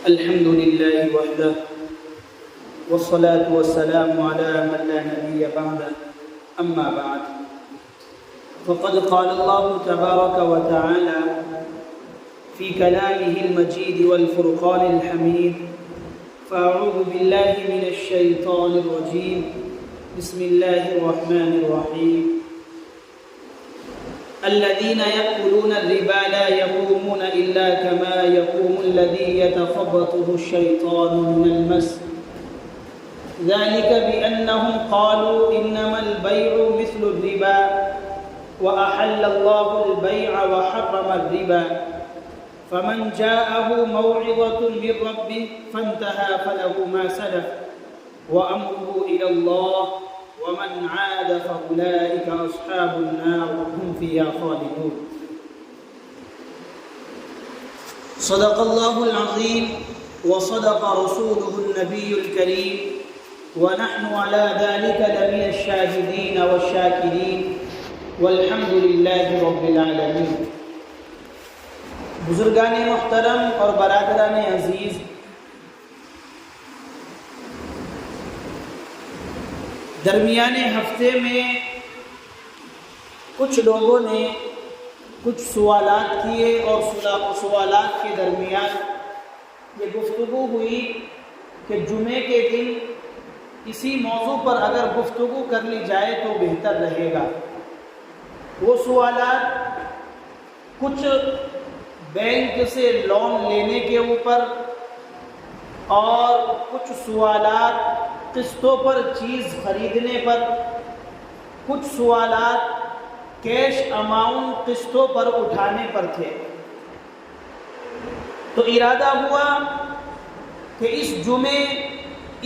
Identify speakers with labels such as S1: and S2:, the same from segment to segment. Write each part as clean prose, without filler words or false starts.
S1: الحمد لله وحده والصلاة والسلام على من لا نبي بعده أما بعد فقد قال الله تبارك وتعالى في كلامه المجيد والفرقان الحميد فأعوذ بالله من الشيطان الرجيم بسم الله الرحمن الرحيم الذين يأكلون الربا لا يقومون إلا كما يقوم الذي يتخبطه الشيطان من المس ذلك بأنهم قالوا إنما البيع مثل الربا وأحل الله البيع وحرم الربا فمن جاءه موعظة من ربه فانتهى فله ما سلف وأمره إلى الله ومن عاد فأولئك أصحاب النار هم فيها خالدون صدق الله العظيم وصدق رسوله النبي الكريم ونحن على ذلك لمن الشاهدين والشاكرين والحمد لله رب العالمين. بزرگان محترم اور برادران عزیز، درمیانے ہفتے میں کچھ لوگوں نے کچھ سوالات کیے اور سوالات کے درمیان یہ گفتگو ہوئی کہ جمعے کے دن اسی موضوع پر اگر گفتگو کر لی جائے تو بہتر رہے گا. وہ سوالات کچھ بینک سے لون لینے کے اوپر اور کچھ سوالات قسطوں پر چیز خریدنے پر، کچھ سوالات کیش اماؤنٹ قسطوں پر اٹھانے پر تھے. تو ارادہ ہوا کہ اس جمعے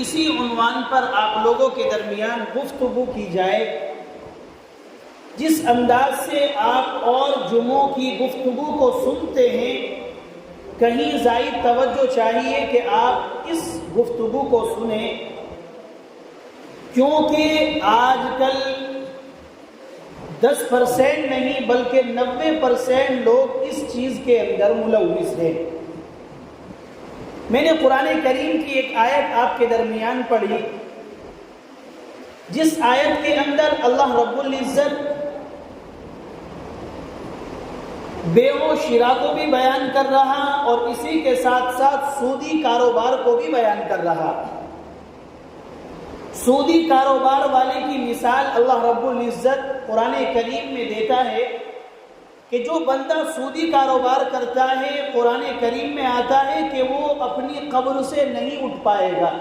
S1: اسی عنوان پر آپ لوگوں کے درمیان گفتگو کی جائے. جس انداز سے آپ اور جمعوں کی گفتگو کو سنتے ہیں، کہیں زائد توجہ چاہیے کہ آپ اس گفتگو کو سنیں، کیونکہ آج کل 10% نہیں بلکہ 90% لوگ اس چیز کے اندر ملوث ہیں. میں نے قرآن کریم کی ایک آیت آپ کے درمیان پڑھی، جس آیت کے اندر اللہ رب العزت بیع و شراء کو بھی بیان کر رہا اور اسی کے ساتھ ساتھ سودی کاروبار کو بھی بیان کر رہا. سودی کاروبار والے کی مثال اللہ رب العزت قرآن کریم میں دیتا ہے کہ جو بندہ سودی کاروبار کرتا ہے، قرآن کریم میں آتا ہے کہ وہ اپنی قبر سے نہیں اٹھ پائے گا،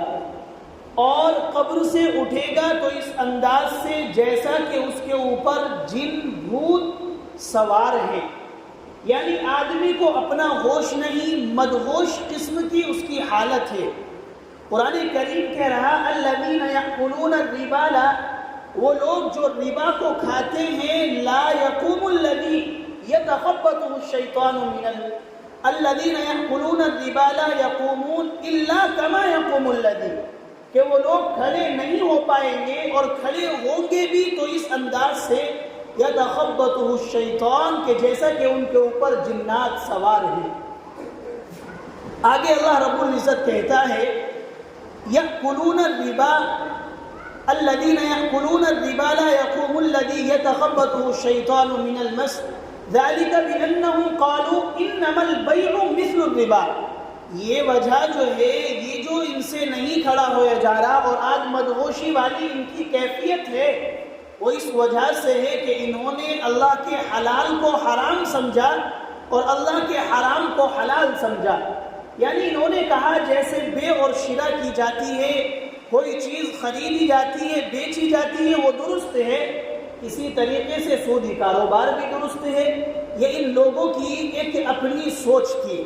S1: اور قبر سے اٹھے گا تو اس انداز سے جیسا کہ اس کے اوپر جن بھوت سوار ہیں، یعنی آدمی کو اپنا ہوش نہیں، مدہوش قسم کی اس کی حالت ہے. قرآن کریم کہہ رہا الذین یأکلون الربا، وہ لوگ جو ربا کو کھاتے ہیں، لا یقوم الذی یتخبطہ الشیطان من الذین یأکلون الربا لا یقومون الا کما یقوم الذی، کہ وہ لوگ کھڑے نہیں ہو پائیں گے اور کھڑے ہوں گے بھی تو اس انداز سے یتخبطہ الشیطان کہ جیسا کہ ان کے اوپر جنات سوار ہیں. آگے اللہ رب العزت کہتا ہے یأکلون الربا الذین یأکلون الربا لا یقوم الذی یتخبطہ الشیطان من المس ذلک بأنہم قالوا انما البیع مثل الربا. یہ وجہ جو ہے، یہ جو ان سے نہیں کھڑا ہویا جا رہا اور آج مدہوشی والی ان کی کیفیت ہے، وہ اس وجہ سے ہے کہ انہوں نے اللہ کے حلال کو حرام سمجھا اور اللہ کے حرام کو حلال سمجھا. یعنی انہوں نے کہا جیسے بیع اور شراء کی جاتی ہے، کوئی چیز خریدی جاتی ہے، بیچی جاتی ہے، وہ درست ہے، اسی طریقے سے سودی کاروبار بھی درست ہے. یہ ان لوگوں کی ایک اپنی سوچ تھی.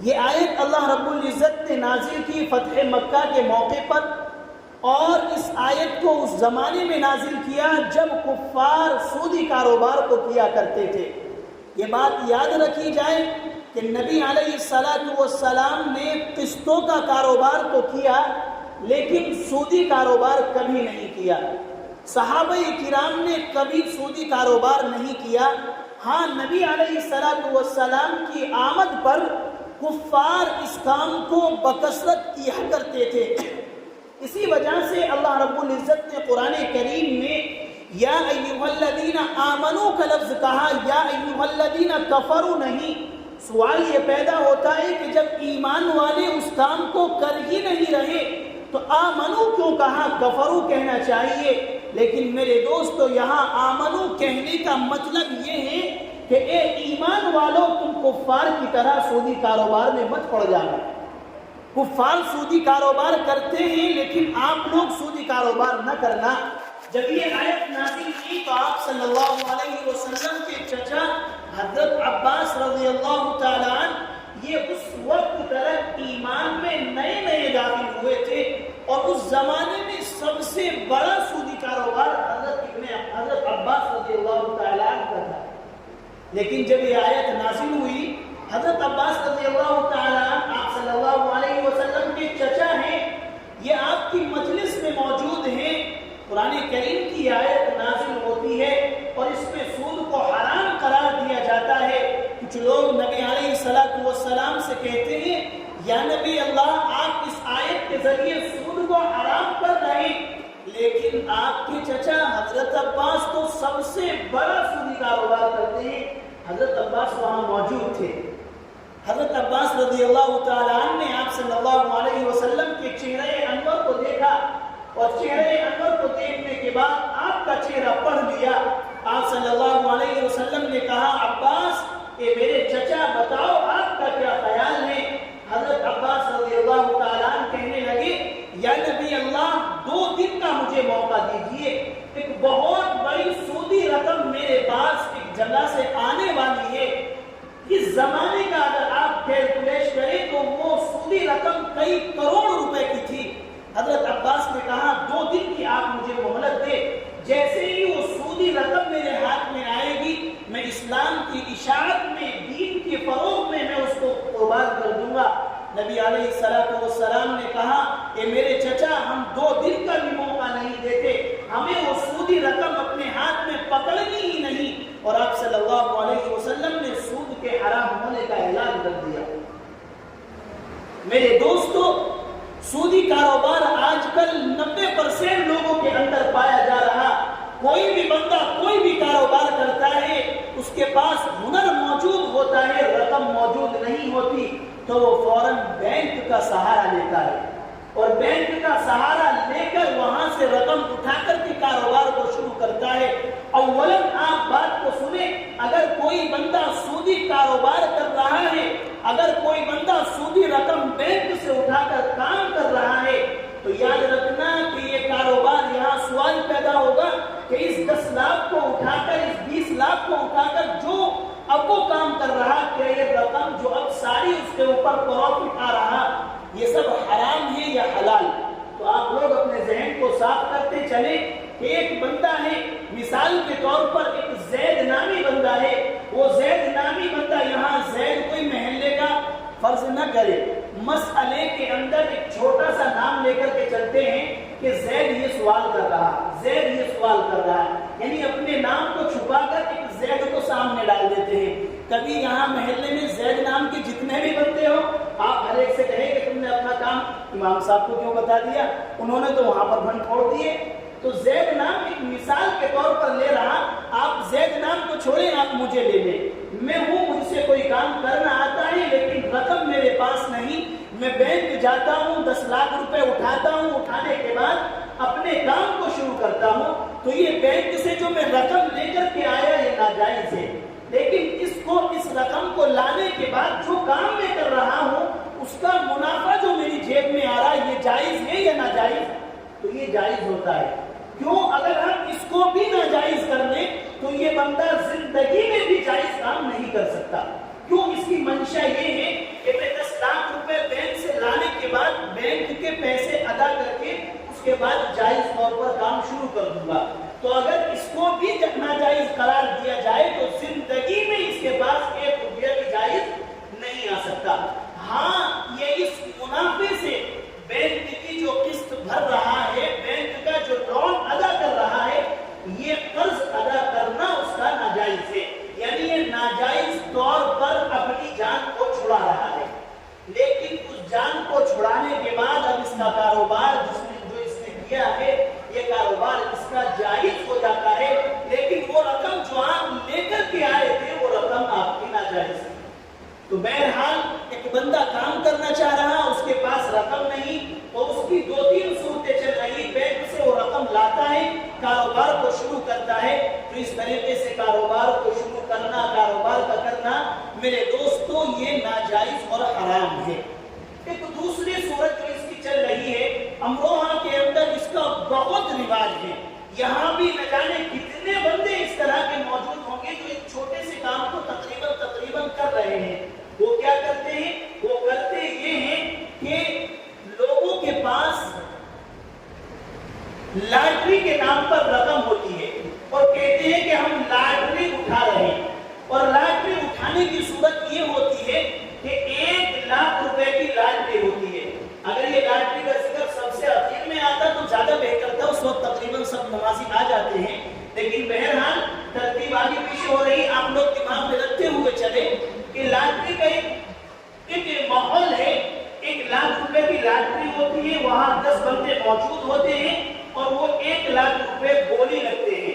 S1: یہ آیت اللہ رب العزت نے نازل کی فتح مکہ کے موقع پر، اور اس آیت کو اس زمانے میں نازل کیا جب کفار سودی کاروبار کو کیا کرتے تھے. یہ بات یاد رکھی جائے کہ نبی علیہ السلام نے قسطوں کا کاروبار تو کیا لیکن سودی کاروبار کبھی نہیں کیا. صحابہ کرام نے کبھی سودی کاروبار نہیں کیا. ہاں، نبی علیہ السلام کی آمد پر کفار اس کام کو بکثرت کیا کرتے تھے. اسی وجہ سے اللہ رب العزت نے قرآن کریم میں یا ایھا الذین آمنوا کا لفظ کہا، یا ایھا الذین کفروا نہیں. سوال یہ پیدا ہوتا ہے کہ جب ایمان والے اس کام کو کر ہی نہیں رہے تو آمنو کیوں کہا، کفرو کہنا چاہیے. لیکن میرے دوستو یہاں آمنو کہنے کا مطلب یہ ہے کہ اے ایمان والو تم کفار کی طرح سودی کاروبار میں مت پڑ جانا. کفار سودی کاروبار کرتے ہیں لیکن آپ لوگ سودی کاروبار نہ کرنا. جب یہ آیت نازل کی تو آپ صلی اللہ علیہ وسلم کے چچا حضرت عباس رضی اللہ تعالیٰ عنہ یہ اس وقت تک ایمان میں نئے نئے داخل ہوئے تھے اور اس زمانے میں سب سے بڑا سودی کاروبار حضرت عباس رضی اللہ تعالیٰ عنہ کا تھا. لیکن جب یہ آیت نازل ہوئی، حضرت عباس رضی اللہ تعالیٰ عنہ آپ صلی اللہ علیہ وسلم کے چچا ہیں، یہ آپ کی مجلس میں موجود ہیں. قرآن کریم کی آیت نازل ہوتی ہے اور اس میں سود کو حرام قرار دیا جاتا ہے. کچھ لوگ نبی علیہ السلام سے کہتے ہیں یا نبی اللہ آپ اس آیت کے ذریعے سود کو حرام کر رہے ہیں، لیکن آپ کے چچا حضرت عباس تو سب سے بڑا سودی کاروبار کرتے ہیں. حضرت عباس وہاں موجود تھے. حضرت عباس رضی اللہ تعالیٰ عنہ نے آپ صلی اللہ علیہ وسلم کے چہرے انور کو دیکھا اور چہرے انور کو دیکھنے کے بعد آپ کا چہرہ پڑھ لیا. آپ صلی اللہ علیہ وسلم نے کہا عباس اے میرے چچا بتاؤ آپ کا کیا خیال ہے. حضرت عباس رضی اللہ تعالیٰ عنہ کہنے لگے یا نبی اللہ 2 دن کا مجھے موقع دیجئے، ایک بہت بڑی سودی رقم میرے پاس ایک جگہ سے آنے والی ہے. اس زمانے کا اگر آپ کیلکولیٹ کریں تو وہ سودی رقم کئی کروڑ روپے کی تھی. حضرت عباس نے کہا 2 دن کی آپ مجھے مہلت دے، جیسے ہی وہ سودی رقم میرے ہاتھ میں آئے گی میں اسلام کی اشاعت میں، دین کے فروغ میں اس کو قربان کر دوں گا. نبی علیہ السلام نے کہا اے میرے چچا ہم 2 دن کا بھی موقع نہیں دیتے، ہمیں وہ سودی رقم اپنے ہاتھ میں پکڑنی ہی نہیں. اور آپ صلی اللہ علیہ وسلم نے سود کے حرام ہونے کا اعلان کر دیا. میرے دوستو سودی کاروبار آج کل 90% لوگوں کے اندر پایا جا رہا. کوئی بھی بندہ کوئی بھی کاروبار کرتا ہے اس کے پاس ہنر موجود ہوتا ہے، رقم موجود نہیں ہوتی تو وہ فوراً بینک کا سہارا لیتا ہے اور بینک کا سہارا لے کر وہاں سے رقم اٹھا کر کے کاروبار کو شروع کرتا ہے. اولاً آپ بات کو سنیں، اگر کوئی بندہ سودی کاروبار کر رہا ہے، اگر کوئی بندہ سودی رقم بینک سے اٹھا کر کام کر رہا ہے تو یاد رکھنا کہ یہ کاروبار یہاں سوال پیدا ہوگا کہ اس 10 لاکھ کو اٹھا کر، اس 20 لاکھ کو اٹھا کر جو اب وہ کام کر رہا کہ یہ رقم جو اب ساری اس کے اوپر پروفٹ آ رہا یہ سب حرام ہے یا حلال. تو آپ لوگ اپنے ذہن کو صاف کرتے چلیں کہ ایک بندہ ہے، مثال کے طور پر ایک زید نامی بندہ ہے، وہ زید نامی بندہ یہاں زید کوئی محلے کا فرض نہ کرے، مسئلے کے اندر ایک چھوٹا سا نام لے کر کے چلتے ہیں کہ زید یہ سوال کر رہا، زید یہ سوال کر رہا ہے، یعنی اپنے نام کو چھپا کر ایک زید کو سامنے ڈال دیتے ہیں. کبھی یہاں محلے میں زید نام کے جتنے بھی بندے ہو آپ ہر ایک سے کہیں کہ تم نے اپنا کام امام صاحب کو کیوں بتا دیا، انہوں نے تو وہاں پر بھن پھوڑ دیے. تو زید نام ایک مثال کے طور پر لے رہا، آپ زید نام کو چھوڑیں، آپ مجھے لے لیں، میں ہوں، مجھ سے کوئی کام کرنا آتا ہے لیکن رقم میرے پاس نہیں. میں بینک جاتا ہوں، 10 لاکھ روپے اٹھاتا ہوں، اٹھانے کے بعد اپنے کام کو شروع کرتا ہوں. تو یہ بینک سے جو میں رقم لے کر کے آیا یہ ناجائز ہے، لیکن اس رقم کو لانے کے بعد جو کام میں کر رہا ہوں اس کا منافع جو میری جیب میں آ رہا ہے یہ جائز ہے یا ناجائز؟ تو یہ جائز ہوتا ہے. کیوں؟ اگر ہم اس کو بھی ناجائز کر لیں تو یہ بندہ زندگی میں بھی جائز کام نہیں کر سکتا. کیوں؟ اس کی منشا یہ ہے کہ میں 10 لاکھ روپے بینک سے لانے کے بعد بینک کے پیسے ادا کر کے اس کے بعد جائز طور پر کام شروع کر دوں گا. تو اگر اس کو بھی ناجائز قرار دیا جائے تو زندگی میں اس کے پاس 1 روپیہ بھی جائز نہیں آ سکتا. ہاں یہ اس منافع سے بینک کی جو قسط بھر رہا ہے، بینک کا جو لون ادا کر رہا ہے، یہ قرض ادا کرنا اس کا ناجائز ہے، یعنی یہ ناجائز طور پر اپنی جان کو چھڑا رہا ہے. کا کاروبار جو اس نے کیا ہے یہ کاروبار اس کا جائز ہو جاتا ہے، لیکن وہ رقم جو آپ لے کر کے آئے تھے وہ رقم آپ کی ناجائز ہے۔ تو بہرحال ایک بندہ کام کرنا چاہ رہا، اس کے پاس رقم نہیں، اور اس کی 2-3 صورتیں چل رہی، بینک سے وہ رقم لاتا ہے، کاروبار کو شروع کرتا ہے۔ تو اس طریقے سے کاروبار کو شروع کرنا، کاروبار کا کرنا میرے دوستوں یہ ناجائز اور حرام ہے۔ ایک دوسری صورت جو اس کی چل رہی ہے، امروہہ کے اندر اس کا بہت رواج ہے، یہاں بھی نہ جانے کتنے بندے اس طرح کے موجود ہوں گے جو ایک چھوٹے سے کام کو تقریباً کر رہے ہیں۔ وہ کیا کرتے ہیں؟ وہ کرتے یہ ہیں کہ لوگوں کے پاس لاٹری کے نام پر رقم ہوتی ہے اور کہتے ہیں کہ ہم لاٹری اٹھا رہے ہیں، اور لاٹری اٹھانے کی صورت یہ ہوتی ہے کہ 1 لاکھ روپے کی لاٹری ہوتی ہے۔ اگر یہ لاٹری کا ذکر سب سے آخر میں آتا تو زیادہ بہتر تھا، اس وقت تقریباً سب نمازی آ جاتے ہیں، لیکن بہرحال ترتیب آگے پیچھے ہو رہی، آپ لوگ دماغ میں رکھتے ہوئے چلے کہ لاٹری کا ایک ماحول ہے، 1 لاکھ روپے کی لاٹری ہوتی ہے، وہاں 10 بندے موجود ہوتے ہیں اور وہ 1 لاکھ روپے بولی لگتے ہیں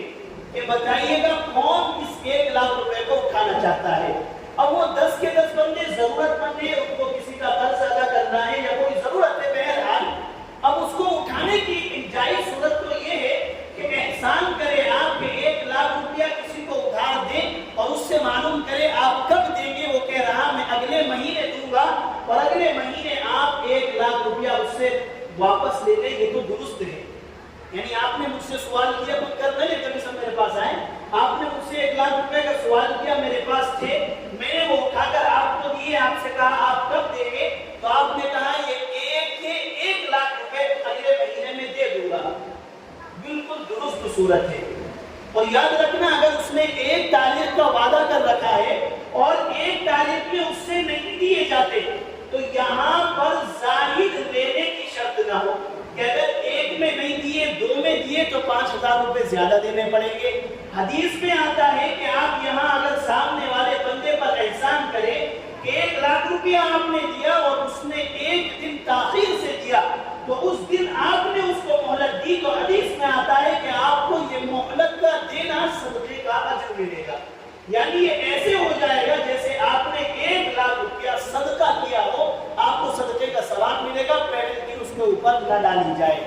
S1: کہ بتائیے گا کون اس 1 لاکھ روپے کو اٹھانا چاہتا ہے۔ اب وہ 10 کے 10 بندے ضرورت مند ہیں، ان کو کسی کا قرض ادا کرنا ہے یا کوئی ضرورت ہے، بہرحال اب اس کو اٹھانے کی ایک جائز صورت تو یہ ہے کہ احسان کرے آپ کے 1 لاکھ روپیہ کسی کو ادھار دیں اور اس سے معلوم کرے آپ کب دیں گے، وہ کہہ رہا میں اگلے مہینے دوں گا، اور اگلے مہینے آپ 1 لاکھ روپیہ اس سے واپس لے لیں، یہ تو درست ہے۔ یعنی آپ نے مجھ سے سوال کیا، کچھ کر نہ لے کبھی سب میرے پاس آئے، آپ نے مجھ سے 1 لاکھ روپے کا سوال کیا، میرے پاس تھے، میں نے وہ اٹھا کر آپ کو دیے، آپ سے کہا آپ کب دیں گے، تو آپ نے کہا یہ 1 لاکھ روپے اگلے مہینے میں دے دوں گا، بالکل درست صورت ہے۔ اور یاد رکھنا اگر اس نے 1 تاریخ کا وعدہ کر رکھا ہے اور 1 تاریخ میں اس سے نہیں دیے جاتے تو یہاں پر زاہد لینے کی شرط نہ ہو کہ اگر 1 میں نہیں دیے 2 میں دیے تو 5,000 روپے زیادہ دینے پڑیں گے۔ حدیث میں آتا ہے کہ آپ یہاں اگر سامنے والے بندے پر احسان کریں کہ 1 لاکھ روپیہ آپ نے دیا اور اس نے 1 دن تاخیر سے دیا تو اس دن آپ نے اس کو مہلت دی، تو حدیث میں آتا ہے کہ آپ کو یہ مہلت کا دینا صدقے کا اجر ملے گا۔ یعنی یہ ایسے ہو جائے گا جیسے آپ نے 1 لاکھ روپیہ صدقہ کیا ہو، آپ کو صدقے کا ثواب ملے گا، پینلٹی اس کے اوپر نہ ڈالی جائے۔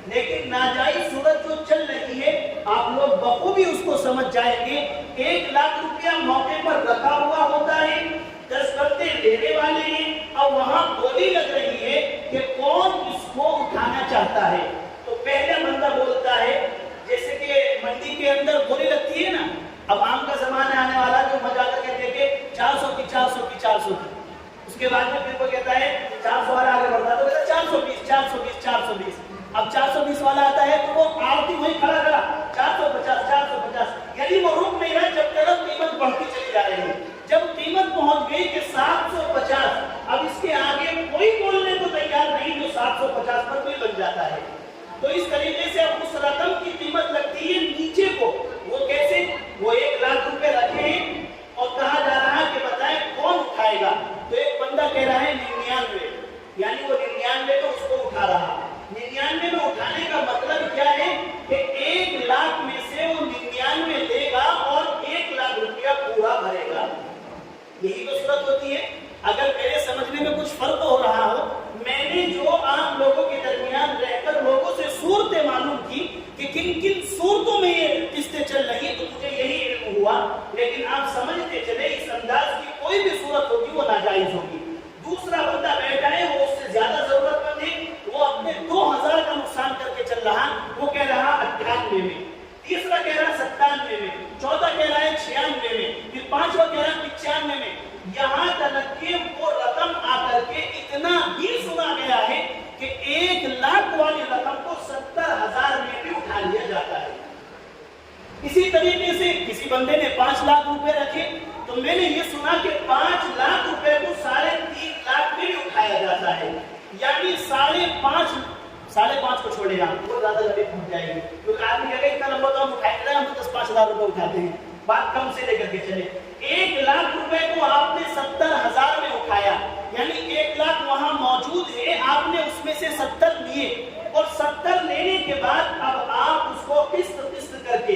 S1: لیکن ناجائز صورت جو چل رہی ہے آپ لوگ بخوبی اس کو سمجھ جائیں گے، 1 لاکھ روپیہ موقع پر رکھا ہوا ہوتا ہے، 10 بندے لینے والے ہیں، اور وہاں بولی لگ رہی ہے کہ کون اس کو اٹھانا چاہتا ہے۔ تو پہلا بندہ بولتا ہے، جیسے کہ منڈی کے اندر بولی لگتی ہے نا، اب آم کا زمانہ آنے والا جو مجھا کر کہتے ہیں کہ 400 کی 400 کی 400 کی، اس کے بعد میں پھر وہ کہتا ہے 400 والا آگے بڑھتا ہے تو کہتا ہے 420 420 420، اب 420 والا آتا ہے تو وہ آرتی وہی کھڑا کھڑا 450 450، یعنی وہ رک نہیں رہا جب تک قیمت بڑھتی چلی جا رہی ہے۔ جب قیمت پہنچ گئی کہ 750، اب اس کے آگے کوئی بولنے کو تیار نہیں، تو 750 پر کوئی بن جاتا ہے۔ تو اس طریقے سے اب اس رقم کی قیمت لگتی ہے نیچے کو، وہ کیسے؟ وہ 1 لاکھ روپے رکھے ہیں اور کہا جا رہا ہے کہ بتائیں کون اٹھائے گا، تو ایک بندہ کہہ رہا ہے 99، یعنی وہ 99 تو اس کو اٹھا رہا۔ 99 میں اٹھانے کا مطلب کیا ہے کہ 1 لاکھ میں سے وہ 99 دے گا اور 1 لاکھ روپیہ پورا بھرے گا۔ یہی تو صورت ہوتی ہے۔ اگر میرے سمجھنے میں کچھ فرق ہو رہا ہو، میں نے جو عام لوگوں کے درمیان رہ کر لوگوں سے صورتیں معلوم کی کہ کن کن صورتوں میں یہ قسطیں چل رہی تو مجھے یہی علم ہوا، لیکن آپ سمجھتے چلے اس انداز کی کوئی بھی صورت ہوگی وہ ناجائز ہوگی۔ دوسرا بندہ بیٹھا ہے، وہ اس سے زیادہ ضرورت مند ہے، وہ اپنے 2000 کا نقصان کر کے چل رہا، وہ کہہ رہا 98 میں، تیسرا کہہ رہا 97 میں، چوتھا کہہ رہا ہے 96 میں، پھر پانچواں کہہ رہا 95 میں، یہاں تک کہ وہ رقم آ کر کے اتنا بھی سنا گیا ہے کہ 1 لاکھ والی رقم کو 70,000 میں بھی اٹھا لیا جاتا ہے۔ اسی طریقے سے کسی بندے نے 5 لاکھ روپے رکھے تو میں نے یہ سنا کہ 5 لاکھ روپے کو 3.5 لاکھ میں بھی اٹھایا جاتا ہے، یعنی 5.5 کو چھوڑے گا وہ زیادہ لمبی پہنچ جائے گی، کیونکہ آدمی اگر اتنا لمبا تو ہم اٹھائیں گے، ہم تو 10-5 ہزار روپے اٹھاتے ہیں، بات کم سے لے کر کے چلے۔ 1 لاکھ روپے کو آپ نے 70,000 میں اٹھایا، یعنی 1 لاکھ وہاں موجود ہے، آپ نے اس میں سے 70 لیے، بعد اب آپ اس کو قسط قسط کر کے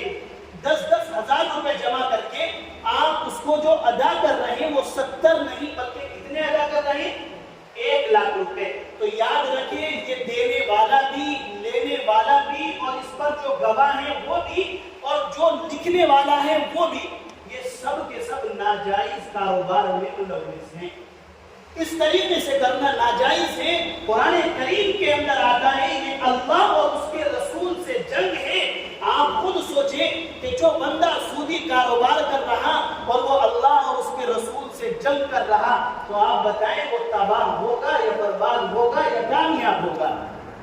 S1: 10-10 ہزار روپے جمع کر کے آپ اس کو جو ادا کر رہے ہیں وہ 70 نہیں بلکہ کتنے ادا کر رہے ہیں؟ 1 لاکھ روپے. تو یاد رکھیں یہ دینے والا بھی، لینے والا بھی، اور اس پر جو گواہ ہے وہ بھی، اور جو لکھنے والا ہے وہ بھی، یہ سب کے سب ناجائز کاروبار میں ملوث ہیں. اس طریقے سے کرنا ناجائز ہے. قرآن کریم کے اندر آتا ہے یہ اللہ اور اس کے رسول سے جنگ ہے. آپ خود سوچیں کہ جو بندہ سودی کاروبار کر رہا اور وہ اللہ اور اس کے رسول سے جنگ کر رہا، تو آپ بتائیں وہ تباہ ہوگا یا برباد ہوگا یا کامیاب ہوگا؟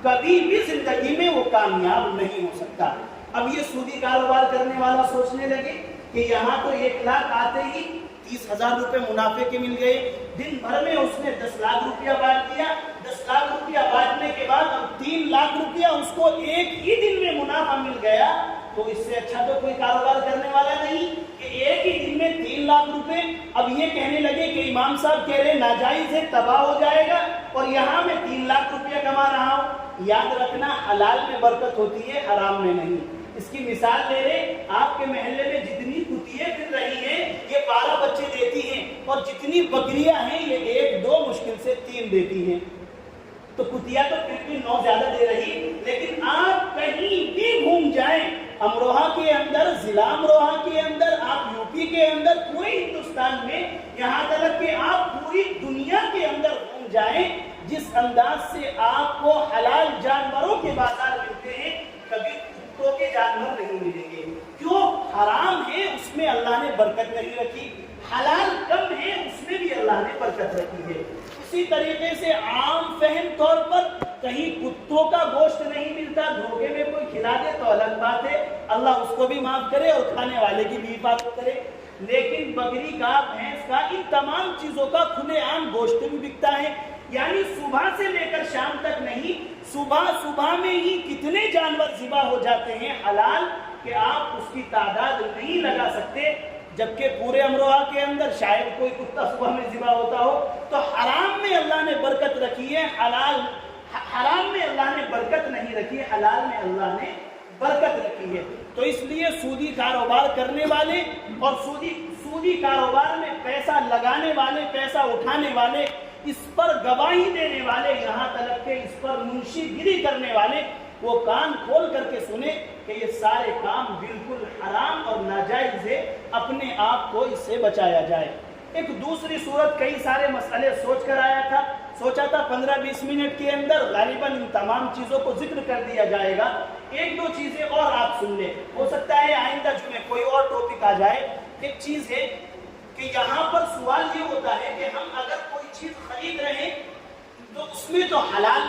S1: کبھی بھی زندگی میں وہ کامیاب نہیں ہو سکتا. اب یہ سودی کاروبار کرنے والا سوچنے لگے کہ یہاں تو 1 لاکھ آتے ہی 30,000 روپے منافع کے مل گئے. دن بھر میں اس نے 10 لاکھ روپیہ بانٹ دیا. 10 لاکھ روپیہ بانٹنے کے بعد اب 3 لاکھ روپیہ اس کو ایک ہی دن میں منافع مل گیا. تو اس سے اچھا تو کوئی کاروبار کرنے والا نہیں کہ ایک ہی دن میں 3 لاکھ روپے. اب یہ کہنے لگے کہ امام صاحب کہہ رہے ناجائز ہے، تباہ ہو جائے گا، اور یہاں میں 3 لاکھ روپیہ کما رہا ہوں. یاد رکھنا حلال میں برکت ہوتی ہے، حرام میں نہیں. اس کی مثال لے رہے، آپ کے محلے میں جتنی کتیاں پھر رہی ہیں یہ 12 بچے دیتی ہیں، اور جتنی بکریاں ہیں یہ 1-2 مشکل سے 3 دیتی ہیں. تو کتیا تو پھر بھی 9 زیادہ دے رہی. لیکن آپ کہیں بھی گھوم جائیں، امروہہ کے اندر، ضلع امروہہ کے اندر، آپ یو پی کے اندر، پورے ہندوستان میں، یہاں تک کہ آپ پوری دنیا کے اندر گھوم جائیں، جس انداز سے آپ کو حلال جانوروں کے بازار ملتے ہیں کبھی کتوں کے جانور نہیں ملیں گے. کیوں؟ حرام ہے اس میں اللہ نے برکت نہیں رکھی، حلال کم ہے اس میں بھی اللہ نے برکت رکھی ہے. اسی طریقے سے عام فہم طور پر کہیں کتوں کا گوشت نہیں ملتا، دھوکے میں کوئی کھلا دے تو الگ بات ہے، اللہ اس کو بھی معاف کرے اور کھانے والے کی بھی حفاظت کرے. لیکن بکری کا، بھینس کا، ان تمام چیزوں کا کھلے عام گوشت بھی بکتا ہے. یعنی صبح سے لے کر شام تک نہیں، صبح میں ہی کتنے جانور ذبح ہو جاتے ہیں حلال کہ آپ اس کی تعداد نہیں لگا سکتے. جبکہ پورے امروہہ کے اندر شاید کوئی کتا صبح میں ذبح ہوتا ہو. تو حرام میں اللہ نے برکت رکھی ہے، حرام میں اللہ نے برکت نہیں رکھی ہے، حلال میں اللہ نے برکت رکھی ہے. تو اس لیے سودی کاروبار کرنے والے اور سودی کاروبار میں پیسہ لگانے والے، پیسہ اٹھانے والے، اس پر گواہی دینے والے، یہاں تک کہ اس پر منشی گیری کرنے والے، وہ کان کھول کر کے سنے کہ یہ سارے کام بالکل حرام اور ناجائز ہے. اپنے آپ کو اس سے بچایا جائے. ایک دوسری صورت، کئی سارے مسئلے سوچ کر آیا تھا، سوچا تھا 15-20 منٹ کے اندر غالباً ان تمام چیزوں کو ذکر کر دیا جائے گا. 1-2 چیزیں اور آپ سن لیں، ہو سکتا ہے آئندہ جمعے کوئی اور ٹاپک آ جائے. ایک چیز ہے کہ یہاں پر سوال یہ ہوتا ہے کہ ہم اگر کوئی چیز خرید رہے ہیں تو اس میں تو حلال،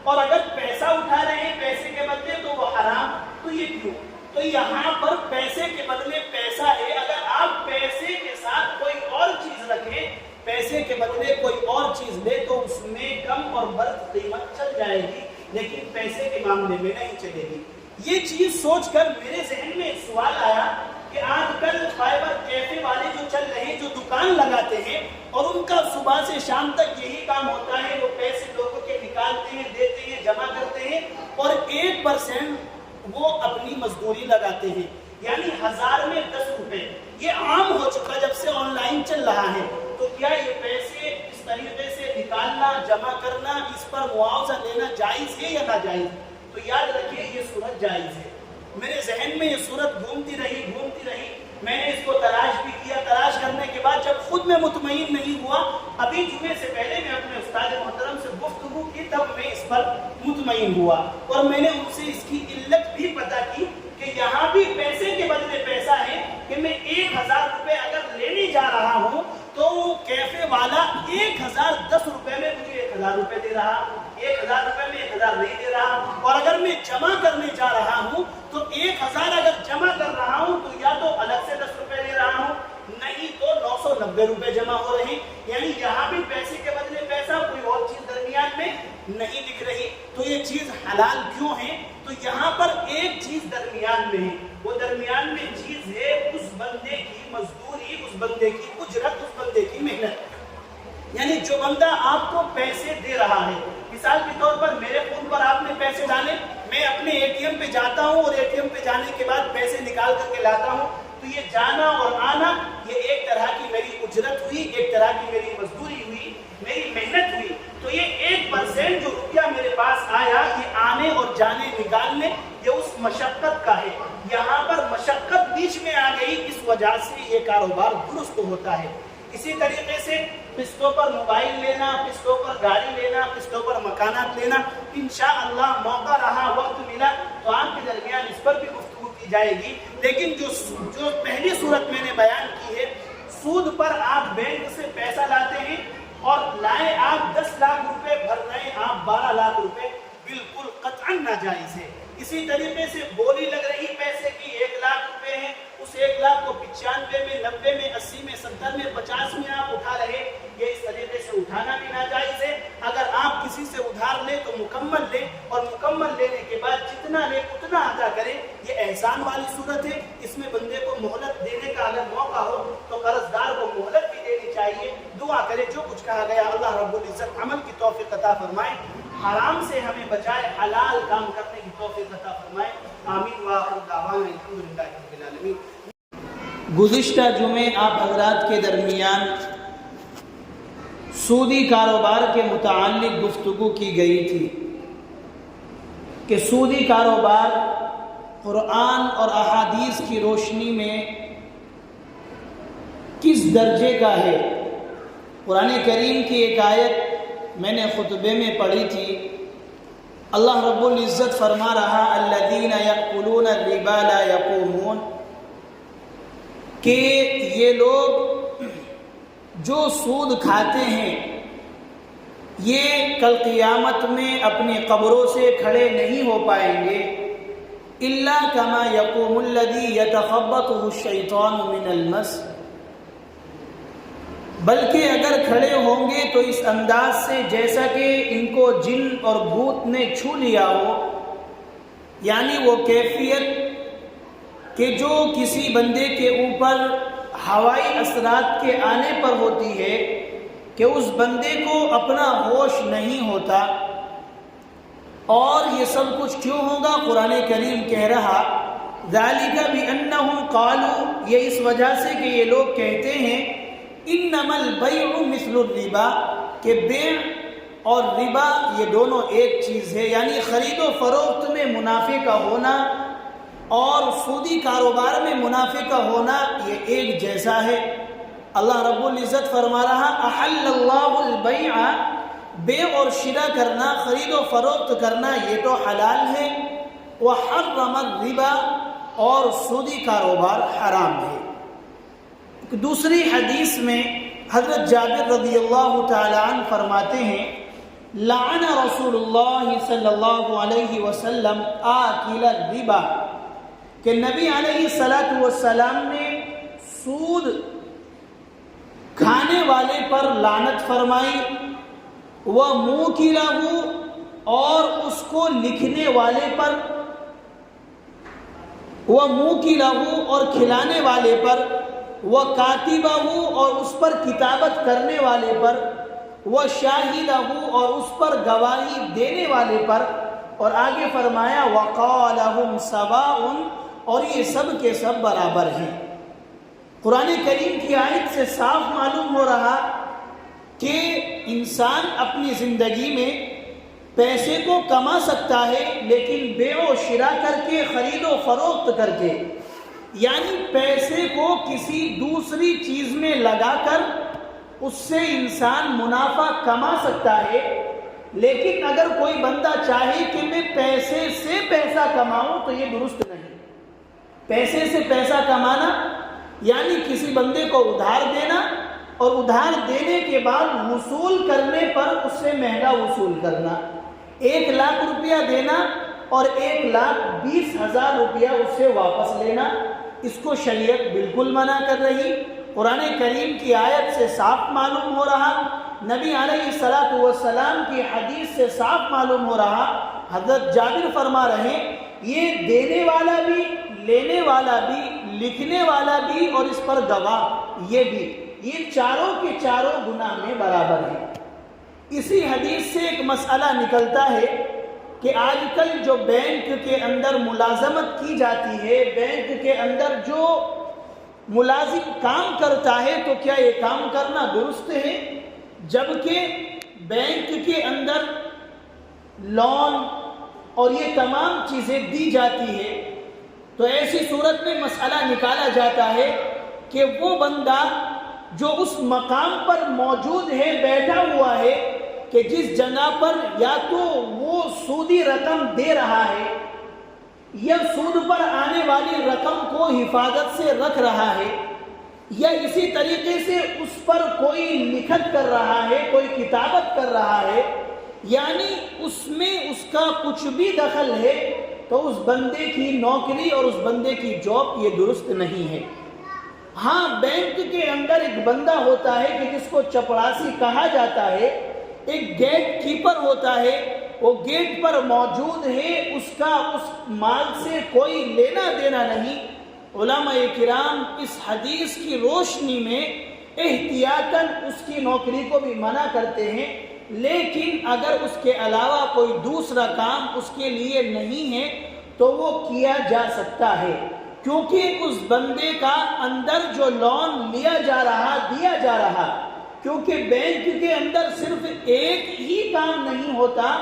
S1: اور اگر پیسہ اٹھا رہے ہیں پیسے کے بدلے تو وہ حرام. تو یہ کیوں؟ تو یہاں پر پیسے کے بدلے پیسہ ہے. اگر آپ پیسے کے ساتھ کوئی اور چیز رکھیں، پیسے کے بدلے کوئی اور چیز لے، تو اس میں کم اور برد قیمت چل جائے گی، لیکن پیسے کے معاملے میں نہیں چلے گی. یہ چیز سوچ کر میرے ذہن میں ایک سوال آیا کہ آج کل فائبر کیفے والے جو چل رہے ہیں، جو دکان لگاتے ہیں، اور ان کا صبح سے شام تک یہی کام ہوتا ہے، وہ پیسے لوگوں کے نکالتے ہیں، دیتے ہیں، جمع کرتے ہیں، اور 1% وہ اپنی مزدوری لگاتے ہیں. یعنی 1000 میں 10 روپے. یہ عام ہو چکا جب سے آن لائن چل رہا ہے. تو کیا یہ پیسے اس طریقے سے نکالنا، جمع کرنا، اس پر معاوضہ لینا جائز ہے یا ناجائز؟ تو یاد رکھیے یہ صورت جائز ہے. میرے ذہن میں یہ صورت گھومتی رہی. میں نے اس کو تلاش بھی کیا. تلاش کرنے کے بعد جب خود میں مطمئن نہیں ہوا، ابھی جمعے سے پہلے میں اپنے استاد محترم سے گفتگو کی، تب میں اس پر مطمئن ہوا، اور میں نے ان سے اس کی علت بھی پتہ کی کہ یہاں بھی پیسے کے بدلے پیسہ ہے کہ میں 1000 روپے اگر لینے جا رہا ہوں تو کیفے والا 1010 روپے میں مجھے 1000 روپے دے رہا، 1000 روپے میں 1000 نہیں دے رہا. اور اگر میں جمع کرنے جا رہا ہوں تو 1000 اگر جمع کر رہا ہوں تو یا تو الگ سے 10 روپے لے رہا ہوں، نہیں تو 990 روپے جمع ہو رہے ہیں. یعنی یہاں بھی پیسے کے بدلے پیسہ، کوئی اور چیز درمیان میں نہیں دکھ رہی. تو یہ چیز حلال کیوں ہے؟ تو یہاں پر ایک چیز درمیان میں ہے. وہ درمیان میں چیز ہے اس بندے کی مزدوری، اس بندے کی اجرت، اس بندے کی محنت. یعنی جو بندہ آپ کو پیسے دے رہا ہے، مثال کے طور پر میرے فون پر آپ نے پیسے ڈالے، میں اپنے ATM پہ جاتا ہوں اور ATM پہ جانے کے بعد پیسے نکال کر کے لاتا ہوں، تو یہ جانا اور آنا یہ ایک طرح کی میری اجرت ہوئی، ایک طرح کی میری مزدوری ہوئی، میری محنت ہوئی. تو یہ 1% جو روپیہ میرے پاس آیا یہ آنے اور جانے نکالنے یہ اس مشقت کا ہے. یہاں پر مشقت بیچ میں آ گئی، اس وجہ سے یہ کاروبار درست ہوتا ہے. اسی طریقے سے قسطوں پر موبائل لینا، قسطوں پر گاڑی لینا، قسطوں پر مکانات لینا، انشاءاللہ موقع رہا، وقت ملا تو آپ کے درمیان اس پر بھی گفتگو کی جائے گی. لیکن جو پہلی صورت میں نے بیان کی ہے، سود پر آپ بینک سے پیسہ لاتے ہیں اور لائے آپ 10 لاکھ روپے، بھر رہے ہیں آپ 12 لاکھ روپے، بالکل قطعاً ناجائز ہے. اسی طریقے سے بولی لگ رہی پیسے کی 1 لاکھ روپے ہیں، اس 1 لاکھ کو 95 میں، 90 میں، 80 میں، 70 میں، 50 میں آپ اٹھا رہے، یہ اس طریقے سے اٹھانا بھی ناجائز ہے. اگر آپ کسی سے ادھار لیں تو مکمل لیں، اور مکمل لینے کے بعد جتنا لیں اتنا ادا کریں. یہ احسان والی صورت ہے. اس میں بندے کو مہلت دینے کا اگر موقع ہو تو قرض دار کو مہلت بھی دینی چاہیے. دعا کرے جو کچھ کہا گیا اللہ رب العزت عمل کی توفیق عطا فرمائے، حرام سے ہمیں بچائے، حلال کام کرنے کی توفیق عطا فرمائے. آمین وآخر دعوانا الحمدللہ رب العالمین. گزشتہ جمعے آپ حضرات کے درمیان سودی کاروبار کے متعلق گفتگو کی گئی تھی کہ سودی کاروبار قرآن اور احادیث کی روشنی میں کس درجے کا ہے. قرآن کریم کی ایک آیت میں نے خطبے میں پڑھی تھی. اللہ رب العزت فرما رہا الذین یأکلون الربا لا یقومون، کہ یہ لوگ جو سود کھاتے ہیں یہ کل قیامت میں اپنی قبروں سے کھڑے نہیں ہو پائیں گے. الا کما یقوم الذی یتخبطہ الشیطان من المس، بلکہ اگر کھڑے ہوں گے تو اس انداز سے جیسا کہ ان کو جن اور بھوت نے چھو لیا ہو. یعنی وہ کیفیت کہ جو کسی بندے کے اوپر ہوائی اثرات کے آنے پر ہوتی ہے کہ اس بندے کو اپنا ہوش نہیں ہوتا. اور یہ سب کچھ کیوں ہوگا؟ قرآن کریم کہہ رہا ذالک بانہم قالوا، یہ اس وجہ سے کہ یہ لوگ کہتے ہیں انما البیع مثل الربا، کہ بیع اور ربا یہ دونوں ایک چیز ہے. یعنی خرید و فروخت میں منافع کا ہونا اور سودی کاروبار میں منافع کا ہونا یہ ایک جیسا ہے. اللہ رب العزت فرما رہا احل اللہ البیع، بیع اور شراء کرنا، خرید و فروخت کرنا یہ تو حلال ہے. وحرم الربا، اور سودی کاروبار حرام ہے. دوسری حدیث میں حضرت جابر رضی اللہ تعالی عنہ فرماتے ہیں لعن رسول اللہ صلی اللہ علیہ وسلم آکل الربا، کہ نبی علیہ الصلوۃ والسلام نے سود کھانے والے پر لعنت فرمائی، وَمُوكِلَهُ، اور اس کو لکھنے والے پر، وَمُوكِلَهُ، اور کھلانے والے پر، وَكَاتِبَهُ، اور اس پر کتابت کرنے والے پر، وَشَاهِدَهُ، اور اس پر گواہی دینے والے پر. اور آگے فرمایا وَقَالَهُمْ سَوَاءٌ، اور یہ سب کے سب برابر ہیں. قرآن کریم کی آیت سے صاف معلوم ہو رہا کہ انسان اپنی زندگی میں پیسے کو کما سکتا ہے، لیکن بیع و شراء کر کے، خرید و فروخت کر کے، یعنی پیسے کو کسی دوسری چیز میں لگا کر اس سے انسان منافع کما سکتا ہے. لیکن اگر کوئی بندہ چاہے کہ میں پیسے سے پیسہ کماؤں تو یہ درست نہیں. پیسے سے پیسہ کمانا یعنی کسی بندے کو ادھار دینا، اور ادھار دینے کے بعد وصول کرنے پر اس سے مہنگا وصول کرنا. 1 لاکھ روپیہ دینا اور 1,20,000 روپیہ اس سے واپس لینا، اس کو شریعت بالکل منع کر رہی. قرآن کریم کی آیت سے صاف معلوم ہو رہا، نبی علیہ الصلوۃ والسلام کی حدیث سے صاف معلوم ہو رہا. حضرت جابر فرما رہے یہ دینے والا بھی، لینے والا بھی، لکھنے والا بھی، اور اس پر گواہ یہ بھی، یہ چاروں کے چاروں گناہ میں برابر ہیں. اسی حدیث سے ایک مسئلہ نکلتا ہے کہ آج کل جو بینک کے اندر ملازمت کی جاتی ہے، بینک کے اندر جو ملازم کام کرتا ہے، تو کیا یہ کام کرنا درست ہے؟ جبکہ بینک کے اندر لون اور یہ تمام چیزیں دی جاتی ہے، تو ایسی صورت میں مسئلہ نکالا جاتا ہے کہ وہ بندہ جو اس مقام پر موجود ہے، بیٹھا ہوا ہے، کہ جس جگہ پر یا تو وہ سودی رقم دے رہا ہے یا سود پر آنے والی رقم کو حفاظت سے رکھ رہا ہے، یا اسی طریقے سے اس پر کوئی لکھت کر رہا ہے، کوئی کتابت کر رہا ہے، یعنی اس میں اس کا کچھ بھی دخل ہے، تو اس بندے کی نوکری اور اس بندے کی جاب یہ درست نہیں ہے۔ ہاں، بینک کے اندر ایک بندہ ہوتا ہے کہ جس کو چپڑاسی کہا جاتا ہے، ایک گیٹ کیپر ہوتا ہے، وہ گیٹ پر موجود ہے، اس کا اس مال سے کوئی لینا دینا نہیں۔ علماء کرام اس حدیث کی روشنی میں احتیاطاً اس کی نوکری کو بھی منع کرتے ہیں، لیکن اگر اس کے علاوہ کوئی دوسرا کام اس کے لیے نہیں ہے تو وہ کیا جا سکتا ہے، کیونکہ اس بندے کا اندر جو لون لیا جا رہا، دیا جا رہا، کیونکہ بینک کے اندر صرف ایک ہی کام نہیں ہوتا،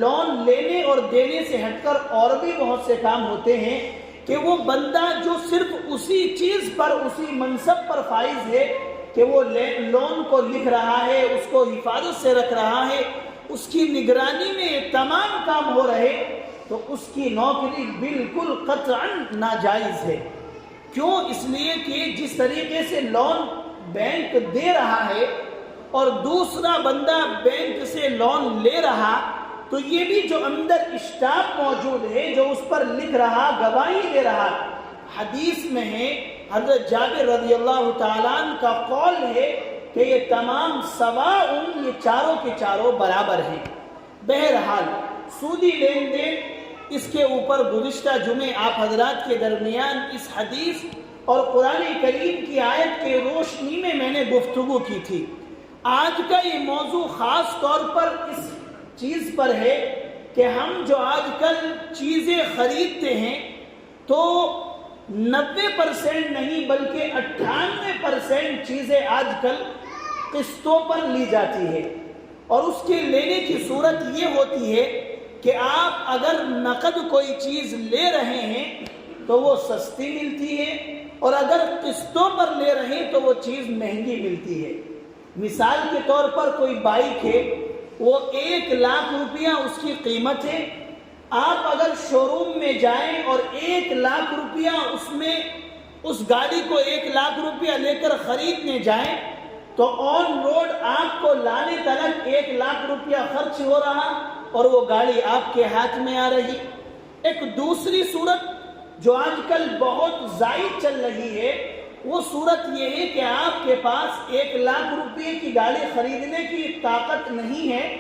S1: لون لینے اور دینے سے ہٹ کر اور بھی بہت سے کام ہوتے ہیں، کہ وہ بندہ جو صرف اسی چیز پر، اسی منصب پر فائز ہے کہ وہ لون کو لکھ رہا ہے، اس کو حفاظت سے رکھ رہا ہے، اس کی نگرانی میں یہ تمام کام ہو رہے، تو اس کی نوکری بالکل قطعاً ناجائز ہے۔ کیوں؟ اس لیے کہ جس طریقے سے لون بینک دے رہا ہے اور دوسرا بندہ بینک سے لون لے رہا، تو یہ بھی جو اندر اسٹاف موجود ہے، جو اس پر لکھ رہا، گواہی دے رہا، حدیث میں ہے، حضرت جابر رضی اللہ تعالیٰ عنہ کا قول ہے کہ یہ تمام سواء، یہ چاروں کے چاروں برابر ہیں۔ بہرحال سودی لین دین، اس کے اوپر گزشتہ جمعے آپ حضرات کے درمیان اس حدیث اور قرآن کریم کی آیت کے روشنی میں نے گفتگو کی تھی۔ آج کا یہ موضوع خاص طور پر اس چیز پر ہے کہ ہم جو آج کل چیزیں خریدتے ہیں تو 90% نہیں بلکہ 98% چیزیں آج کل قسطوں پر لی جاتی ہے، اور اس کے لینے کی صورت یہ ہوتی ہے کہ آپ اگر نقد کوئی چیز لے رہے ہیں تو وہ سستی ملتی ہے، اور اگر قسطوں پر لے رہے ہیں تو وہ چیز مہنگی ملتی ہے۔ مثال کے طور پر کوئی بائک ہے، وہ 1,00,000 روپیہ اس کی قیمت ہے، آپ اگر شو روم میں جائیں اور 1,00,000 روپیہ اس گاڑی کو 1,00,000 روپیہ لے کر خریدنے جائیں تو آن روڈ آپ کو لانے تک 1,00,000 روپیہ خرچ ہو رہا اور وہ گاڑی آپ کے ہاتھ میں آ رہی۔ ایک دوسری صورت جو آج کل بہت زائد چل رہی ہے، وہ صورت یہ ہے کہ آپ کے پاس 1,00,000 روپے کی گاڑی خریدنے کی طاقت نہیں ہے،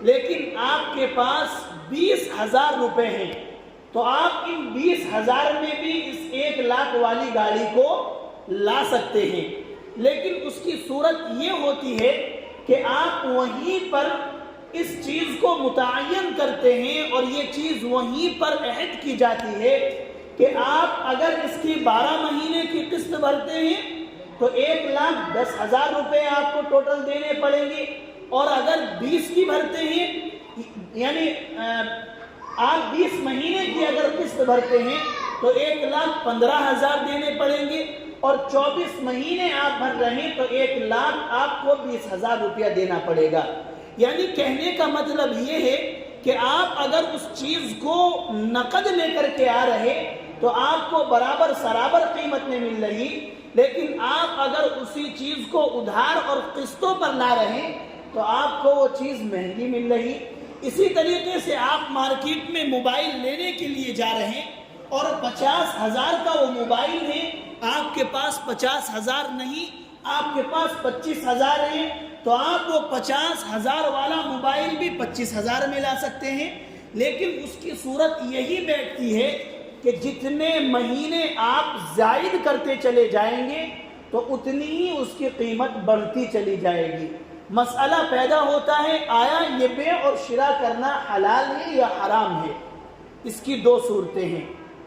S1: لیکن آپ کے پاس 20,000 روپے ہیں، تو آپ ان 20,000 میں بھی اس 1,00,000 والی گاڑی کو لا سکتے ہیں۔ لیکن اس کی صورت یہ ہوتی ہے کہ آپ وہیں پر اس چیز کو متعین کرتے ہیں، اور یہ چیز وہیں پر عہد کی جاتی ہے کہ آپ اگر اس کی 12 مہینے کی قسط بھرتے ہیں تو 1,10,000 روپے آپ کو ٹوٹل دینے پڑیں گے، اور اگر 20 کی بھرتے ہیں، یعنی آپ 20 مہینے کی اگر قسط بھرتے ہیں تو 1,15,000 دینے پڑیں گے، اور 24 مہینے آپ بھر رہے ہیں تو 1,00,000 آپ کو 20,000 روپیہ دینا پڑے گا۔ یعنی کہنے کا مطلب یہ ہے کہ آپ اگر اس چیز کو نقد لے کر کے آ رہے تو آپ کو برابر سرابر قیمت میں مل رہی، لیکن آپ اگر اسی چیز کو ادھار اور قسطوں پر لا رہے تو آپ کو وہ چیز مہنگی مل رہی۔ اسی طریقے سے آپ مارکیٹ میں موبائل لینے کے لیے جا رہے ہیں اور 50,000 کا وہ موبائل ہے، آپ کے پاس 50,000 نہیں، آپ کے پاس 25,000 ہیں، تو آپ وہ 50,000 والا موبائل بھی 25,000 میں لا سکتے ہیں۔ لیکن اس کی صورت یہی بیٹھتی ہے کہ جتنے مہینے آپ زائد کرتے چلے جائیں گے تو اتنی ہی اس کی قیمت بڑھتی چلی جائے گی۔ مسئلہ پیدا ہوتا ہے آیا یہ بیع اور شراء کرنا حلال ہے یا حرام ہے. اس کی دو صورتیں ہیں.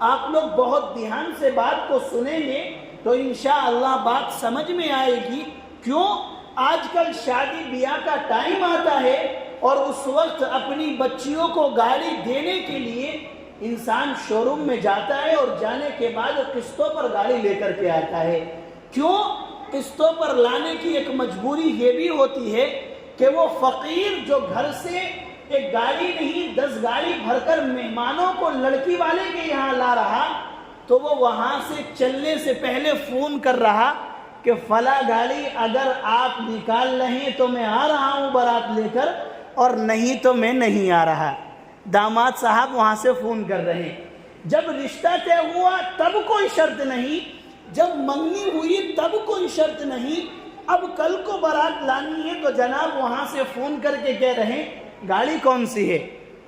S1: آپ لوگ بہت دھیان سے بات کو سنیں گے تو انشاءاللہ بات سمجھ میں آئے گی. کیوں؟ آج کل شادی بیاہ کا ٹائم آتا ہے اور اس وقت اپنی بچیوں کو گاڑی دینے کے لیے انسان شو روم میں جاتا ہے اور جانے کے بعد قسطوں پر گاڑی لے کر کے آتا ہے. کیوں؟ قسطوں پر لانے کی ایک مجبوری یہ بھی ہوتی ہے کہ وہ فقیر جو گھر سے ایک گاڑی نہیں 10 گاڑی بھر کر مہمانوں کو لڑکی والے کے یہاں لا رہا تو وہ وہاں سے چلنے سے پہلے فون کر رہا کہ فلاں گاڑی اگر آپ نکال رہے تو میں آ رہا ہوں بارات لے کر اور نہیں تو میں نہیں آ رہا. داماد صاحب وہاں سے فون کر رہے ہیں. جب رشتہ طے ہوا تب کوئی شرط نہیں, جب منگنی ہوئی تب کوئی شرط نہیں. اب کل کو بارات لانی ہے تو جناب وہاں سے فون کر کے کہہ رہے ہیں گاڑی کون سی ہے؟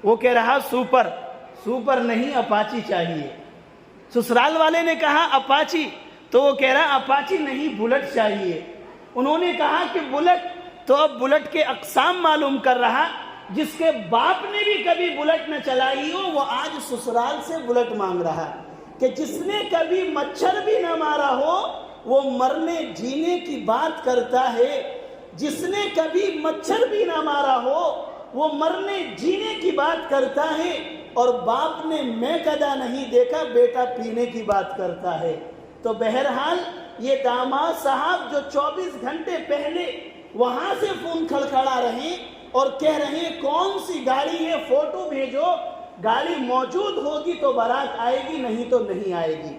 S1: وہ کہہ رہا سپر نہیں اپاچی چاہیے. سسرال والے نے کہا اپاچی, تو وہ کہہ رہا اپاچی نہیں بلٹ چاہیے. انہوں نے کہا کہ بلٹ, تو اب بلٹ کے اقسام معلوم کر رہا. جس کے باپ نے بھی کبھی بلٹ نہ چلائی ہو وہ آج سسرال سے بلٹ مانگ رہا. کہ جس نے کبھی مچھر بھی نہ مارا ہو وہ مرنے جینے کی بات کرتا ہے. جس نے کبھی مچھر بھی نہ مارا ہو وہ مرنے جینے کی بات کرتا ہے. اور باپ نے میں کدا نہیں دیکھا بیٹا پینے کی بات کرتا ہے. تو بہرحال یہ داماد صاحب جو 24 گھنٹے پہلے وہاں سے فون کھڑکھڑا رہے اور کہہ رہے ہیں کون سی گاڑی ہے فوٹو بھیجو, گاڑی موجود ہوگی تو بارات آئے گی نہیں تو نہیں آئے گی.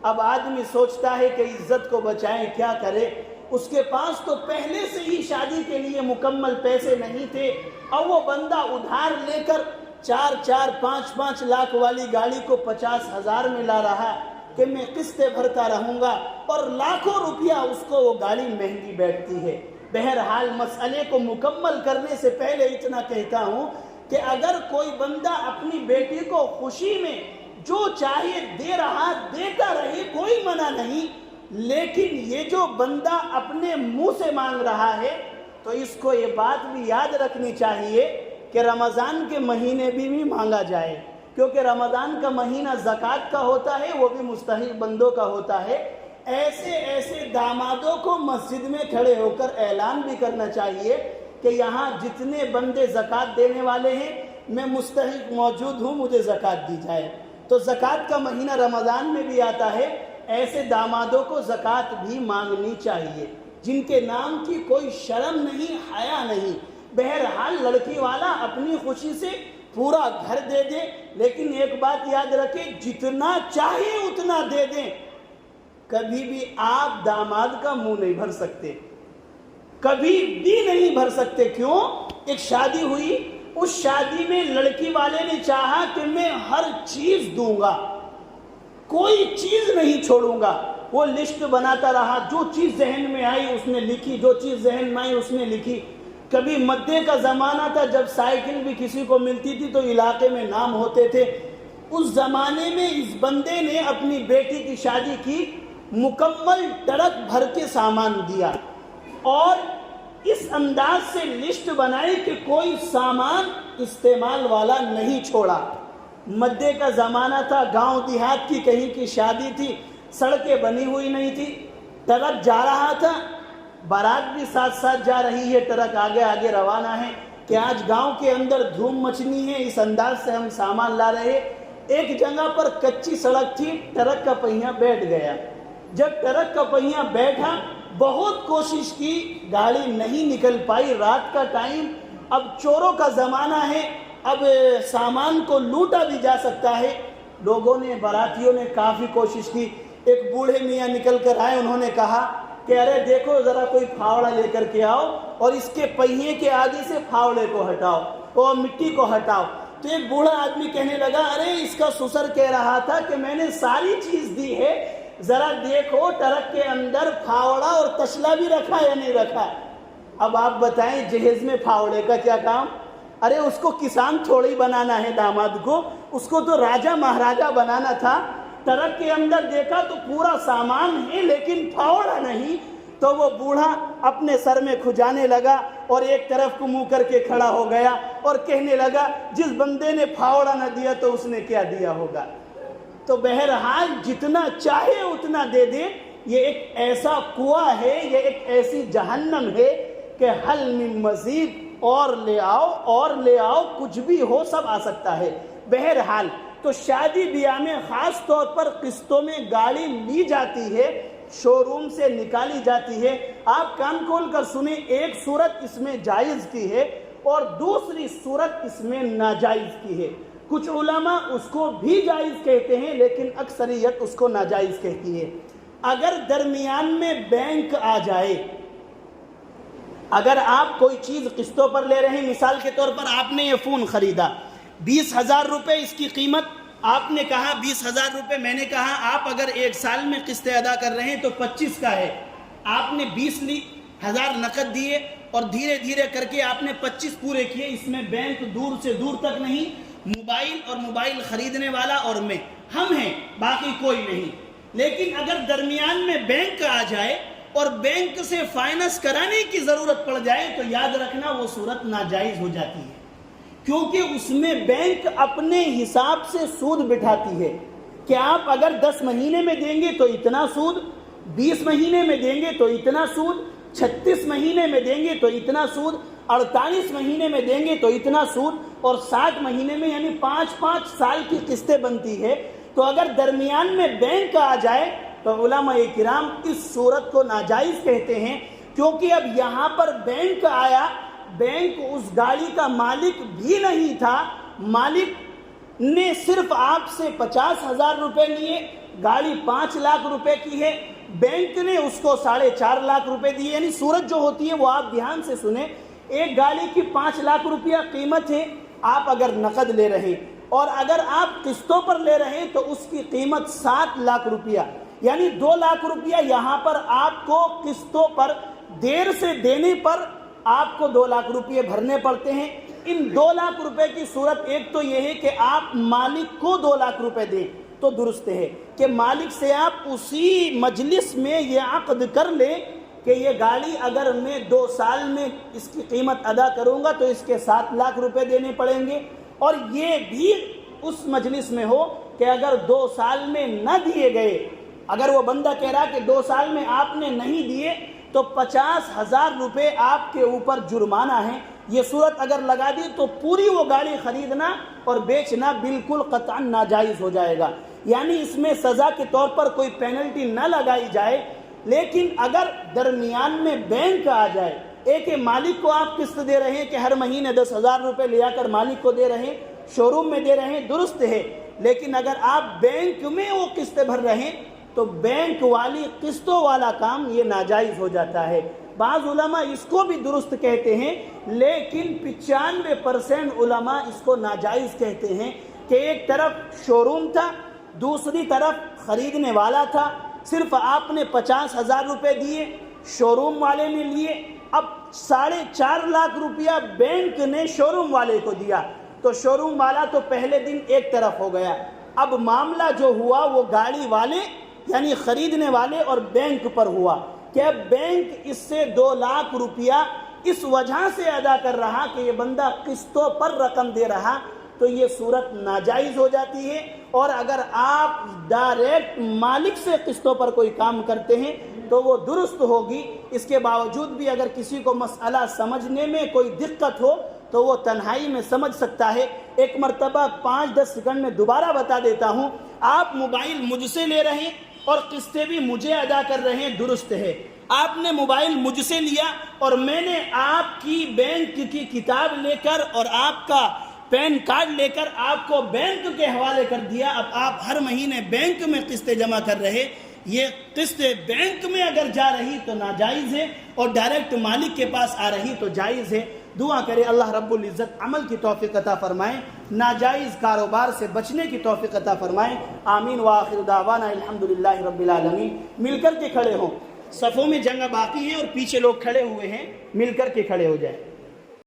S1: اب آدمی سوچتا ہے کہ عزت کو بچائیں کیا کرے. اس کے پاس تو پہلے سے ہی شادی کے لیے مکمل پیسے نہیں تھے اور وہ بندہ ادھار لے کر 4-5 لاکھ والی گاڑی کو 50,000 میں لا رہا کہ میں قسطیں بھرتا رہوں گا اور لاکھوں روپیہ اس کو وہ گاڑی مہنگی بیٹھتی ہے. بہرحال مسئلے کو مکمل کرنے سے پہلے اتنا کہتا ہوں کہ اگر کوئی بندہ اپنی بیٹی کو خوشی میں جو چاہیے دے رہا دیتا رہے کوئی منع نہیں, لیکن یہ جو بندہ اپنے منہ سے مانگ رہا ہے تو اس کو یہ بات بھی یاد رکھنی چاہیے کہ رمضان کے مہینے بھی مانگا جائے, کیونکہ رمضان کا مہینہ زکوٰۃ کا ہوتا ہے, وہ بھی مستحق بندوں کا ہوتا ہے. ایسے دامادوں کو مسجد میں کھڑے ہو کر اعلان بھی کرنا چاہیے کہ یہاں جتنے بندے زکوٰۃ دینے والے ہیں میں مستحق موجود ہوں, مجھے زکوٰۃ دی جائے. تو زکوٰۃ کا مہینہ رمضان میں بھی آتا ہے. ایسے دامادوں کو زکوٰۃ بھی مانگنی چاہیے جن کے نام کی کوئی شرم نہیں, حیا نہیں. بہرحال لڑکی والا اپنی خوشی سے پورا گھر دے دے, لیکن ایک بات یاد رکھیں جتنا چاہے اتنا دے دیں, کبھی بھی آپ داماد کا منہ نہیں بھر سکتے, کبھی بھی نہیں بھر سکتے. کیوں؟ ایک شادی ہوئی, اس شادی میں لڑکی والے نے چاہا کہ میں ہر چیز دوں گا, کوئی چیز نہیں چھوڑوں گا. وہ لسٹ بناتا رہا, جو چیز ذہن میں آئی اس نے لکھی, جو چیز ذہن میں آئی اس نے لکھی. کبھی مدے کا زمانہ تھا جب سائیکل بھی کسی کو ملتی تھی تو علاقے میں نام ہوتے تھے. اس زمانے میں اس بندے نے اپنی بیٹی کی شادی کی, مکمل ٹرک بھر کے سامان دیا اور اس انداز سے لسٹ بنائی کہ کوئی سامان استعمال والا نہیں چھوڑا. مدے کا زمانہ تھا, گاؤں دیہات کی کہیں کی شادی تھی, سڑکیں بنی ہوئی نہیں تھی, ٹرک جا رہا تھا, بارات بھی ساتھ ساتھ جا رہی ہے, ٹرک آگے آگے روانہ ہے کہ آج گاؤں کے اندر دھوم مچنی ہے, اس انداز سے ہم سامان لا رہے. ایک جگہ پر کچی سڑک تھی, ٹرک کا پہیہ بیٹھ گیا. جب ٹرک کا پہیہ بیٹھا بہت کوشش کی, گاڑی نہیں نکل پائی. رات کا ٹائم, اب چوروں کا زمانہ ہے, اب سامان کو لوٹا بھی جا سکتا ہے. لوگوں نے, باراتیوں نے کافی کوشش کی. ایک بوڑھے میاں نکل کر آئے, انہوں نے کہا کہ ارے دیکھو ذرا کوئی پھاوڑا لے کر کے آؤ اور اس کے پہیے کے آگے سے پھاوڑے کو ہٹاؤ اور مٹی کو ہٹاؤ. تو ایک بوڑھا آدمی کہنے لگا ارے اس کا سسر کہہ رہا تھا کہ میں نے ساری چیز دی ہے, ذرا دیکھو ٹرک کے اندر پھاوڑا اور تسلا بھی رکھا یا نہیں رکھا. اب آپ بتائیں جہیز میں پھاوڑے کا کیا کام؟ ارے اس کو کسان تھوڑی بنانا ہے داماد کو, اس کو تو راجہ مہاراجہ بنانا تھا. ٹرک کے اندر دیکھا تو پورا سامان ہے لیکن پھاوڑا نہیں. تو وہ بوڑھا اپنے سر میں کھجانے لگا اور ایک طرف کو منہ کر کے کھڑا ہو گیا اور کہنے لگا جس بندے نے پھاوڑا نہ دیا تو اس نے کیا دیا ہوگا۔ تو بہرحال جتنا چاہے اتنا دے دے، یہ ایک ایسا کنواں ہے، یہ ایک ایسی جہنم ہے کہ حل من مزید، اور لے آؤ، کچھ بھی ہو، سب آ سکتا ہے۔ بہرحال تو شادی بیاہ میں خاص طور پر قسطوں میں گاڑی لی جاتی ہے، شو روم سے نکالی جاتی ہے۔ آپ کان کھول کر سنیں، ایک صورت اس میں جائز کی ہے اور دوسری صورت اس میں ناجائز کی ہے۔ کچھ علماء اس کو بھی جائز کہتے ہیں لیکن اکثریت اس کو ناجائز کہتی ہے۔ اگر درمیان میں بینک آ جائے، اگر آپ کوئی چیز قسطوں پر لے رہے ہیں، مثال کے طور پر آپ نے یہ فون خریدا، 20,000 روپے اس کی قیمت، آپ نے کہا 20,000 روپے، میں نے کہا آپ اگر ایک سال میں قسطیں ادا کر رہے ہیں تو 25 کا ہے۔ آپ نے 20,000 نقد دیے اور دھیرے دھیرے کر کے آپ نے 25 پورے کیے۔ اس میں بینک دور سے دور تک نہیں، موبائل اور موبائل خریدنے والا اور میں، ہم ہیں، باقی کوئی نہیں۔ لیکن اگر درمیان میں بینک آ جائے اور بینک سے فائننس کرانے کی ضرورت پڑ جائے تو یاد رکھنا وہ صورت ناجائز ہو جاتی ہے، کیونکہ اس میں بینک اپنے حساب سے سود بٹھاتی ہے کہ آپ اگر 10 مہینے میں دیں گے تو اتنا سود، 20 مہینے میں دیں گے تو اتنا سود، 36 مہینے میں دیں گے تو اتنا سود، 48 مہینے میں دیں گے تو اتنا سود، اور 60 مہینے میں یعنی 5 سال کی قسطیں بنتی ہے۔ تو اگر درمیان میں بینک آ جائے تو علماء کرام اس صورت کو ناجائز کہتے ہیں، کیونکہ اب یہاں پر بینک آیا، بینک اس گاڑی کا مالک بھی نہیں تھا، مالک نے صرف آپ سے 50,000 روپے لیے، گاڑی 5 لاکھ روپے کی ہے، بینک نے اس کو 4.5 لاکھ روپے دیے۔ یعنی صورت جو ہوتی ہے وہ آپ دھیان سے سنیں، ایک گاڑی کی 5 لاکھ روپیہ قیمت ہے، آپ اگر نقد لے رہے ہیں اور اگر آپ قسطوں پر لے رہے ہیں تو اس کی قیمت 7 لاکھ روپیہ، یعنی 2 لاکھ روپیہ یہاں پر آپ کو قسطوں پر دیر سے دینے پر آپ کو 2 لاکھ روپے بھرنے پڑتے ہیں۔ ان 2 لاکھ روپے کی صورت ایک تو یہ ہے کہ آپ مالک کو 2 لاکھ روپے دیں تو درست ہے کہ مالک سے آپ اسی مجلس میں یہ عقد کر لیں کہ یہ گاڑی اگر میں 2 سال میں اس کی قیمت ادا کروں گا تو اس کے 7 لاکھ روپے دینے پڑیں گے، اور یہ بھی اس مجلس میں ہو کہ اگر 2 سال میں نہ دیے گئے، اگر وہ بندہ کہہ رہا کہ 2 سال میں آپ نے نہیں دیے تو 50,000 روپے آپ کے اوپر جرمانہ ہے، یہ صورت اگر لگا دی تو پوری وہ گاڑی خریدنا اور بیچنا بالکل قطعاً ناجائز ہو جائے گا۔ یعنی اس میں سزا کے طور پر کوئی پینلٹی نہ لگائی جائے، لیکن اگر درمیان میں بینک آ جائے، ایک مالک کو آپ قسط دے رہے ہیں کہ ہر مہینے 10,000 روپے لے آ کر مالک کو دے رہے ہیں، شو روم میں دے رہے ہیں، درست ہے، لیکن اگر آپ بینک میں وہ قسطیں بھر رہے ہیں تو بینک والی قسطوں والا کام یہ ناجائز ہو جاتا ہے۔ بعض علماء اس کو بھی درست کہتے ہیں، لیکن 95% علماء اس کو ناجائز کہتے ہیں کہ ایک طرف شو روم تھا، دوسری طرف خریدنے والا تھا، صرف آپ نے 50,000 روپے دیے، شو روم والے نے لیے، اب 4.5 لاکھ روپیہ بینک نے شو روم والے کو دیا، تو شو روم والا تو پہلے دن ایک طرف ہو گیا۔ اب معاملہ جو ہوا وہ گاڑی والے یعنی خریدنے والے اور بینک پر ہوا کہ اب بینک اس سے 2 لاکھ روپیہ اس وجہ سے ادا کر رہا کہ یہ بندہ قسطوں پر رقم دے رہا، تو یہ صورت ناجائز ہو جاتی ہے۔ اور اگر آپ ڈائریکٹ مالک سے قسطوں پر کوئی کام کرتے ہیں تو وہ درست ہوگی۔ اس کے باوجود بھی اگر کسی کو مسئلہ سمجھنے میں کوئی دقت ہو تو وہ تنہائی میں سمجھ سکتا ہے۔ ایک مرتبہ 5-10 سیکنڈ میں دوبارہ بتا دیتا ہوں، آپ موبائل مجھ سے لے رہے ہیں اور قسطیں بھی مجھے ادا کر رہے ہیں، درست ہے۔ آپ نے موبائل مجھ سے لیا اور میں نے آپ کی بینک کی کتاب لے کر اور آپ کا پین کارڈ لے کر آپ کو بینک کے حوالے کر دیا، اب آپ ہر مہینے بینک میں قسطیں جمع کر رہے، یہ قسطیں بینک میں اگر جا رہی تو ناجائز ہے اور ڈائریکٹ مالک کے پاس آ رہی تو جائز ہے۔ دعا کرے اللہ رب العزت عمل کی توفیق عطا فرمائے، ناجائز کاروبار سے بچنے کی توفیق عطا فرمائے، آمین وآخر دعوانا الحمدللہ رب العالمین۔ مل کر کے کھڑے ہوں، صفوں میں جگہ باقی ہے اور پیچھے لوگ کھڑے ہوئے ہیں، مل کر کے کھڑے ہو جائیں۔